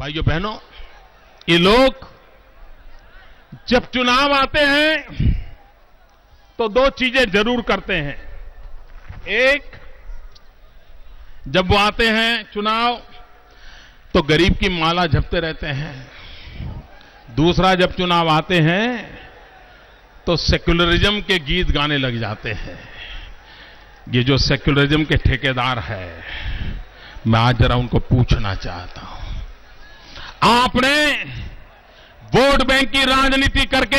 भाइयों बहनों, ये लोग जब चुनाव आते हैं तो दो चीजें जरूर करते हैं। एक, जब वो आते हैं चुनाव तो गरीब की माला जपते रहते हैं। दूसरा, जब चुनाव आते हैं तो सेक्युलरिज्म के गीत गाने लग जाते हैं। ये जो सेक्युलरिज्म के ठेकेदार है, मैं आज जरा उनको पूछना चाहता हूं, आपने वोट बैंक की राजनीति करके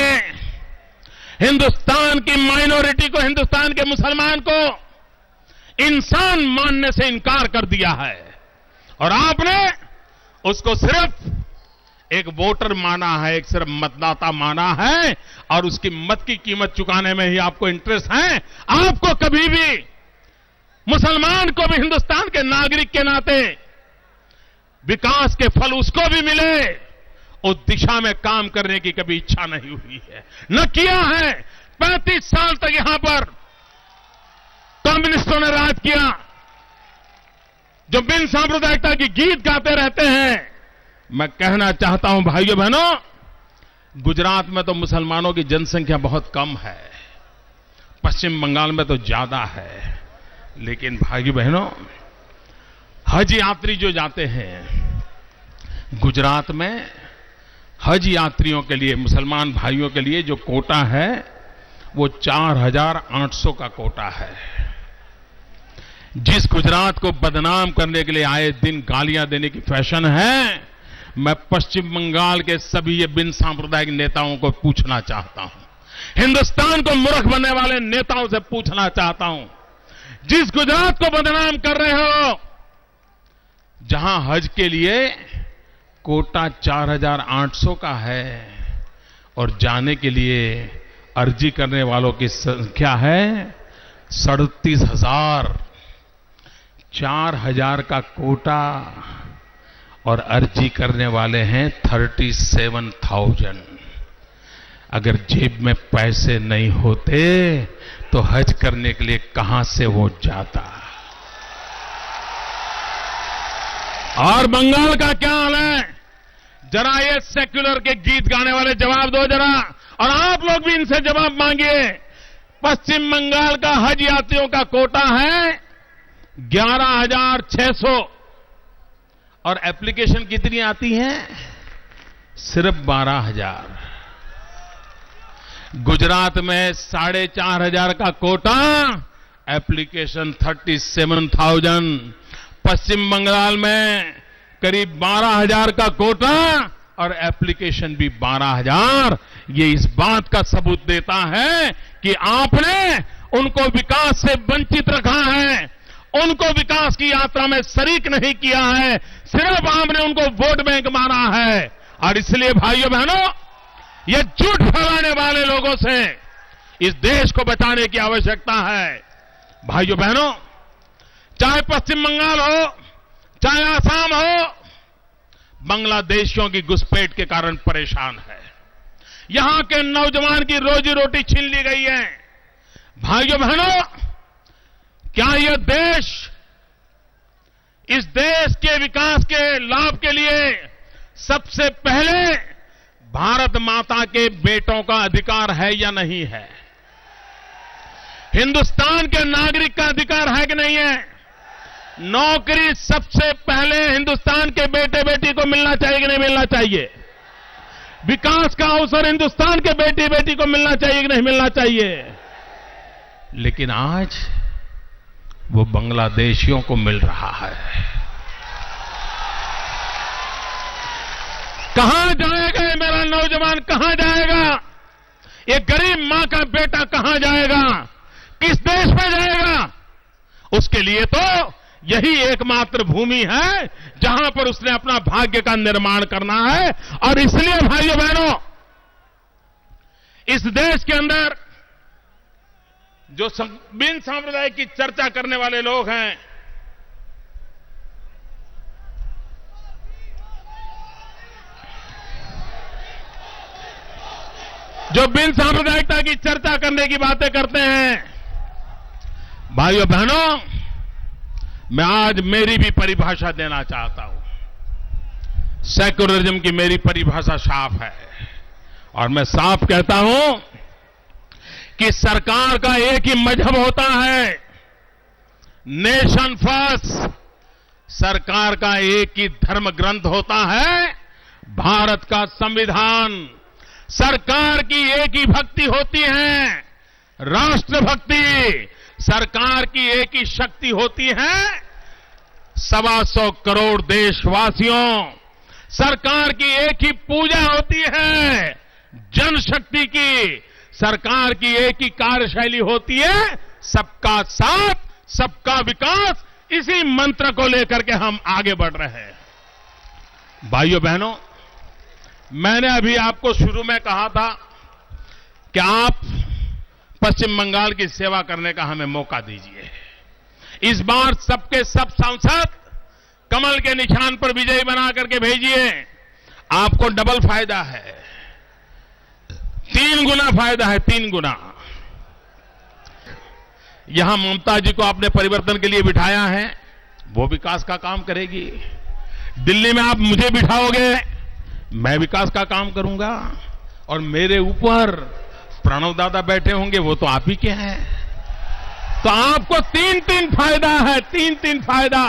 हिंदुस्तान की माइनॉरिटी को, हिंदुस्तान के मुसलमान को इंसान मानने से इनकार कर दिया है और आपने उसको सिर्फ एक वोटर माना है, एक सिर्फ मतदाता माना है और उसकी मत की कीमत चुकाने में ही आपको इंटरेस्ट है। आपको कभी भी मुसलमान को भी हिंदुस्तान के नागरिक के नाते विकास के फल उसको भी मिले, उस दिशा में काम करने की कभी इच्छा नहीं हुई है, न किया है। 35 साल तक यहां पर कम्युनिस्टों ने राज किया, जो बिन सांप्रदायिकता की गीत गाते रहते हैं। मैं कहना चाहता हूं भाइयों बहनों, गुजरात में तो मुसलमानों की जनसंख्या बहुत कम है, पश्चिम बंगाल में तो ज्यादा है, लेकिन भाइयों बहनों, हज यात्री जो जाते हैं गुजरात में, हज यात्रियों के लिए, मुसलमान भाइयों के लिए जो कोटा है वो 4800 का कोटा है। जिस गुजरात को बदनाम करने के लिए आए दिन गालियां देने की फैशन है, मैं पश्चिम बंगाल के सभी ये बिन सांप्रदायिक नेताओं को पूछना चाहता हूं, हिंदुस्तान को मूर्ख बनने वाले नेताओं से पूछना चाहता हूं, जिस गुजरात को बदनाम कर रहे हो, जहां हज के लिए कोटा 4800 का है और जाने के लिए अर्जी करने वालों की संख्या है 37,000। 4000 का कोटा और अर्जी करने वाले हैं 37,000। अगर जेब में पैसे नहीं होते तो हज करने के लिए कहां से वो जाता। और बंगाल का क्या हाल है, जरा ये सेक्युलर के गीत गाने वाले जवाब दो जरा, और आप लोग भी इनसे जवाब मांगिए। पश्चिम बंगाल का हज यात्रियों का कोटा है 11,600 और एप्लीकेशन कितनी आती है, सिर्फ 12,000। गुजरात में 4,500 का कोटा, एप्लीकेशन 37,000। पश्चिम बंगाल में करीब 12,000 का कोटा और एप्लीकेशन भी 12,000। ये इस बात का सबूत देता है कि आपने उनको विकास से वंचित रखा है, उनको विकास की यात्रा में शरीक नहीं किया है, सिर्फ आपने उनको वोट बैंक माना है। और इसलिए भाइयों बहनों, ये झूठ फैलाने वाले लोगों से इस देश को बचाने की आवश्यकता है। भाइयों बहनों, चाहे पश्चिम बंगाल हो, चाहे आसाम हो, बांग्लादेशियों की घुसपैठ के कारण परेशान है। यहां के नौजवान की रोजी रोटी छीन ली गई है। भाइयों बहनों, क्या यह देश, इस देश के विकास के लाभ के लिए सबसे पहले भारत माता के बेटों का अधिकार है या नहीं है? हिंदुस्तान के नागरिक का अधिकार है कि नहीं है? नौकरी सबसे पहले हिंदुस्तान के बेटे बेटी को मिलना चाहिए कि नहीं मिलना चाहिए? विकास का अवसर हिंदुस्तान के बेटे बेटी को मिलना चाहिए कि नहीं मिलना चाहिए? लेकिन आज वो बांग्लादेशियों को मिल रहा है। कहां जाएगा ये मेरा नौजवान, कहां जाएगा? ये गरीब मां का बेटा कहां जाएगा? किस देश में जाएगा? उसके लिए तो यही एकमात्र भूमि है जहां पर उसने अपना भाग्य का निर्माण करना है। और इसलिए भाइयों बहनों, इस देश के अंदर जो बिन सांप्रदाय की चर्चा करने वाले लोग हैं, जो बिन सांप्रदायिकता की चर्चा करने की बातें करते हैं, भाइयों बहनों, मैं आज मेरी भी परिभाषा देना चाहता हूं। सेक्युलरिज्म की मेरी परिभाषा साफ है और मैं साफ कहता हूं कि सरकार का एक ही मजहब होता है, नेशन फर्स्ट। सरकार का एक ही धर्म ग्रंथ होता है, भारत का संविधान। सरकार की एक ही भक्ति होती है, राष्ट्रभक्ति। सरकार की एक ही शक्ति होती है, 125 करोड़ देशवासियों। सरकार की एक ही पूजा होती है, जनशक्ति की। सरकार की एक ही कार्यशैली होती है, सबका साथ, सबका विकास। इसी मंत्र को लेकर के हम आगे बढ़ रहे हैं। भाइयों बहनों, मैंने अभी आपको शुरू में कहा था कि आप पश्चिम बंगाल की सेवा करने का हमें मौका दीजिए। इस बार सबके सब सांसद कमल के निशान पर विजयी बना करके भेजिए। आपको डबल फायदा है, 3 गुना फायदा है, 3 गुना। यहां ममता जी को आपने परिवर्तन के लिए बिठाया है, वो विकास का काम करेगी। दिल्ली में आप मुझे बिठाओगे, मैं विकास का काम करूंगा। और मेरे ऊपर प्रणव दादा बैठे होंगे, वो तो आप ही के हैं। तो आपको 3-3 फायदा है, 3-3 फायदा।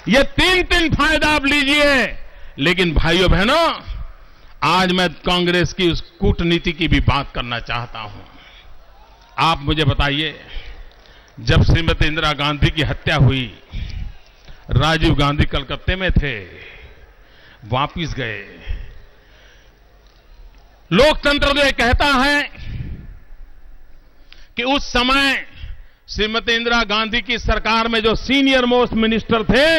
ये 3-3 फायदा आप लीजिए। लेकिन भाइयों बहनों, आज मैं कांग्रेस की उस कूटनीति की भी बात करना चाहता हूं। आप मुझे बताइए, जब श्रीमती इंदिरा गांधी की हत्या हुई, राजीव गांधी कलकत्ते में थे, वापिस गए। लोकतंत्र तो ये कहता है कि उस समय श्रीमती इंदिरा गांधी की सरकार में जो सीनियर मोस्ट मिनिस्टर थे,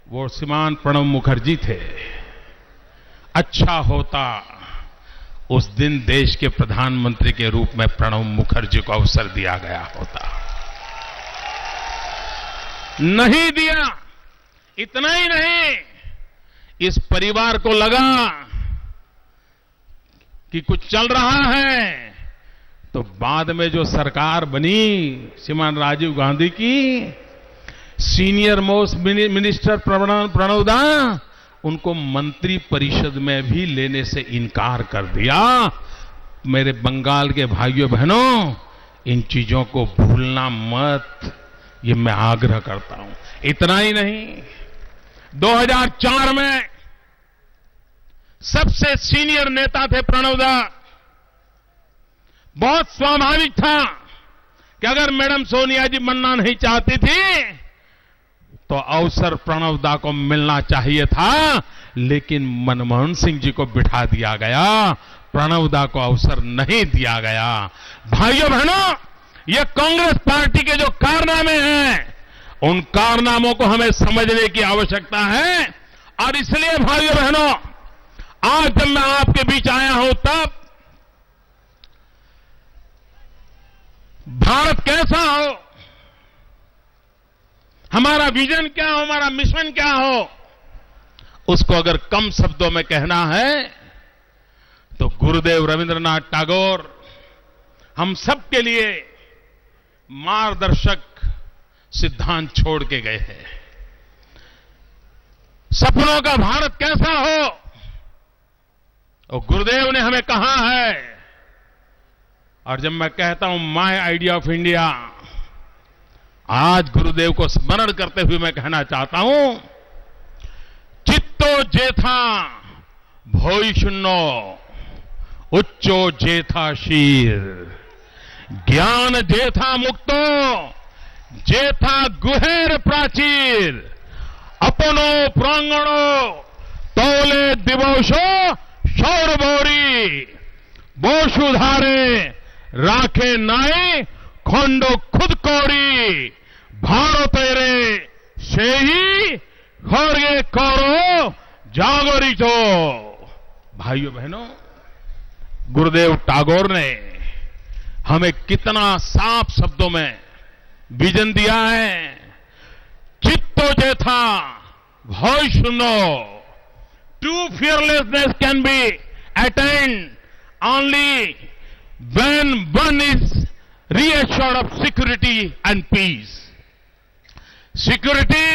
वो श्रीमान प्रणब मुखर्जी थे। अच्छा होता उस दिन देश के प्रधानमंत्री के रूप में प्रणब मुखर्जी को अवसर दिया गया होता। नहीं दिया। इतना ही नहीं, इस परिवार को लगा कि कुछ चल रहा है, तो बाद में जो सरकार बनी श्रीमान राजीव गांधी की, सीनियर मोस्ट मिनिस्टर प्रणब दा, उनको मंत्री परिषद में भी लेने से इनकार कर दिया। मेरे बंगाल के भाइयों बहनों, इन चीजों को भूलना मत, ये मैं आग्रह करता हूं। इतना ही नहीं, 2004 में सबसे सीनियर नेता थे प्रणब दा। बहुत स्वाभाविक था कि अगर मैडम सोनिया जी बनना नहीं चाहती थी तो अवसर प्रणब दा को मिलना चाहिए था, लेकिन मनमोहन सिंह जी को बिठा दिया गया, प्रणब दा को अवसर नहीं दिया गया। भाइयों बहनों, ये कांग्रेस पार्टी के जो कारनामे हैं, उन कारनामों को हमें समझने की आवश्यकता है। और इसलिए भाइयों बहनों, आज जब मैं आपके बीच आया हूं, तब भारत कैसा हो, हमारा विजन क्या हो, हमारा मिशन क्या हो, उसको अगर कम शब्दों में कहना है तो गुरुदेव रविंद्रनाथ टैगोर हम सबके लिए मार्गदर्शक सिद्धांत छोड़ के गए हैं। सपनों का भारत कैसा हो, और गुरुदेव ने हमें कहा है। और जब मैं कहता हूं माय आइडिया ऑफ इंडिया, आज गुरुदेव को स्मरण करते हुए मैं कहना चाहता हूं, चित्तो जेथा भोईशुन्नो उच्चो जेथा शीर, ज्ञान जेथा मुक्तो जेथा गुहेर प्राचीर, अपनो प्रांगणो तोले दिवोशो शौरभोरी, बोशुधारे राखे नाई खंडो खुद कोरी, भारतेरे से ही खड़गे करो जागोरी तो। भाइयों बहनों, गुरुदेव टैगोर ने हमें कितना साफ शब्दों में विजन दिया है। चित्तो जेथा भय सुनो, true fearlessness can be attained only when one is reassured of security and peace. Security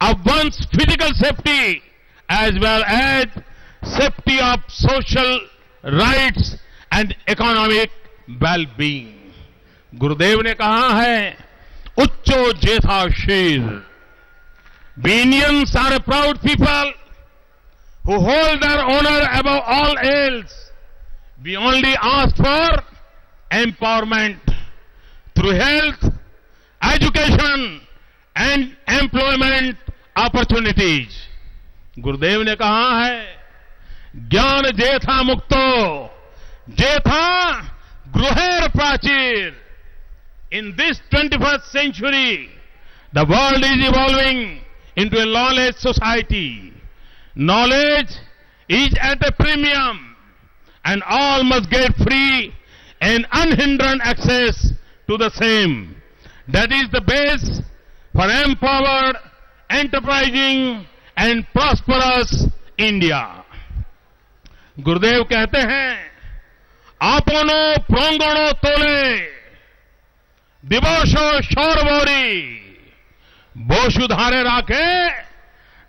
of one's physical safety as well as safety of social rights and economic well-being. गुरुदेव ने कहा है, उच्चो जेथा शीर. We Indians are a proud people who hold their honor above all else. We only ask for empowerment through health, education and employment opportunities. गुरुदेव ने कहा है, ज्ञान जेथा मुक्तो जेथा गृहेर प्राचीर. In this 21st century, the world is evolving into a lawless society. Knowledge is at a premium and all must get free and unhindered access to the same. That is the base for empowered, enterprising and prosperous India. गुरुदेव कहते हैं, आपनो प्रोंगणो तोले दिवोशो शौरवोरी बोशुधारे राखे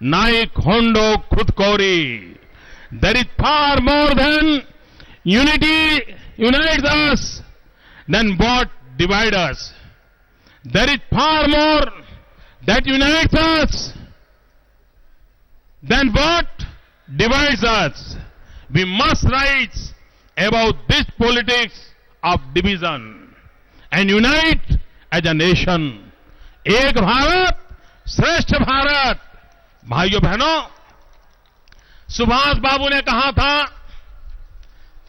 Naik होंडो खुदकोरी. There is far more than unity unites us than what divides us. There is far more that unites us than what divides us. We must rise above this politics of division and unite as a nation. एक भारत श्रेष्ठ भारत. भाइयों बहनों, सुभाष बाबू ने कहा था,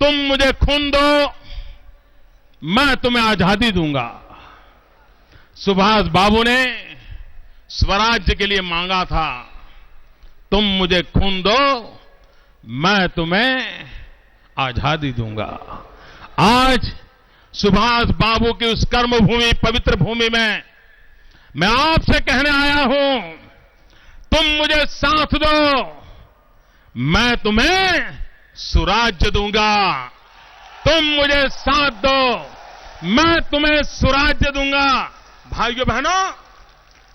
तुम मुझे खून दो, मैं तुम्हें आजादी दूंगा. सुभाष बाबू ने स्वराज्य के लिए मांगा था, तुम मुझे खून दो, मैं तुम्हें आजादी दूंगा. आज सुभाष बाबू की उस कर्मभूमि, पवित्र भूमि में मैं आपसे कहने आया हूं, तुम मुझे साथ दो, मैं तुम्हें सुराज्य दूंगा. तुम मुझे साथ दो, मैं तुम्हें सुराज्य दूंगा. भाइयों बहनों,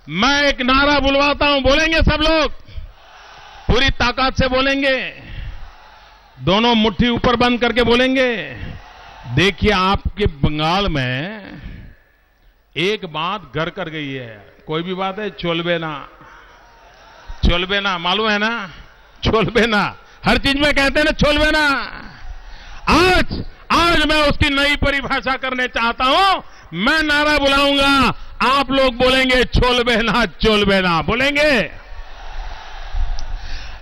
मैं एक नारा बुलवाता हूं, बोलेंगे सब लोग? पूरी ताकत से बोलेंगे, दोनों मुट्ठी ऊपर बंद करके बोलेंगे. देखिए, आपके बंगाल में एक बात घर कर गई है. कोई भी बात है, चोलबे ना, चोलबे ना, मालूम है ना? चोलबे ना, हर चीज में कहते हैं ना चोलबे ना. आज मैं उसकी नई परिभाषा करने चाहता हूं. मैं नारा बुलाऊंगा, आप लोग बोलेंगे चोलबे ना, चोलबे ना बोलेंगे.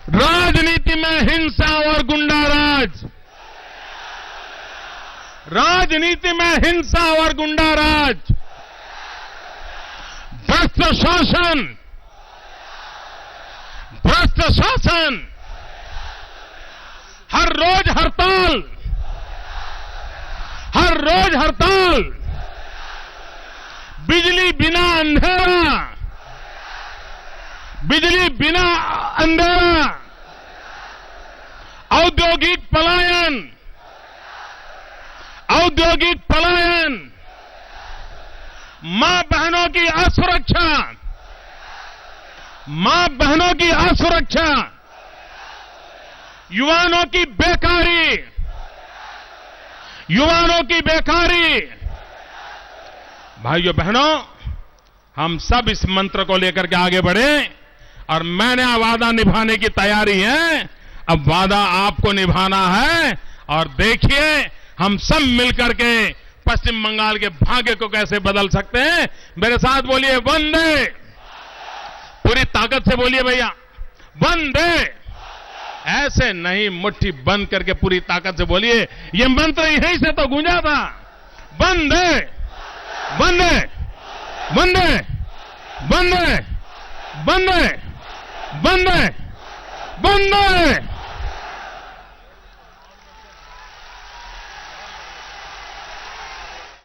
राजनीति में हिंसा और गुंडाराज, राजनीति में हिंसा और गुंडाराज, भ्रष्ट शासन, भ्रष्ट शासन, हर रोज हड़ताल, हर रोज हड़ताल, बिजली बिना अंधेरा, बिजली बिना अंधेरा, औद्योगिक पलायन, औद्योगिक पलायन, मां बहनों की असुरक्षा, मां बहनों की असुरक्षा, युवाओं की बेकारी, युवाओं की बेकारी. भाइयों बहनों, हम सब इस मंत्र को लेकर के आगे बढ़े और मैंने वादा निभाने की तैयारी है. अब वादा आपको निभाना है और देखिए हम सब मिलकर के पश्चिम बंगाल के भाग्य को कैसे बदल सकते हैं. मेरे साथ बोलिए वंदे. पूरी ताकत से बोलिए भैया, वंदे. ऐसे नहीं, मुट्ठी बंद करके पूरी ताकत से बोलिए. ये मंत्र यहीं से तो गूंजा था. वंदे वंदे वंदे वंदे वंदे वंदे वंदे.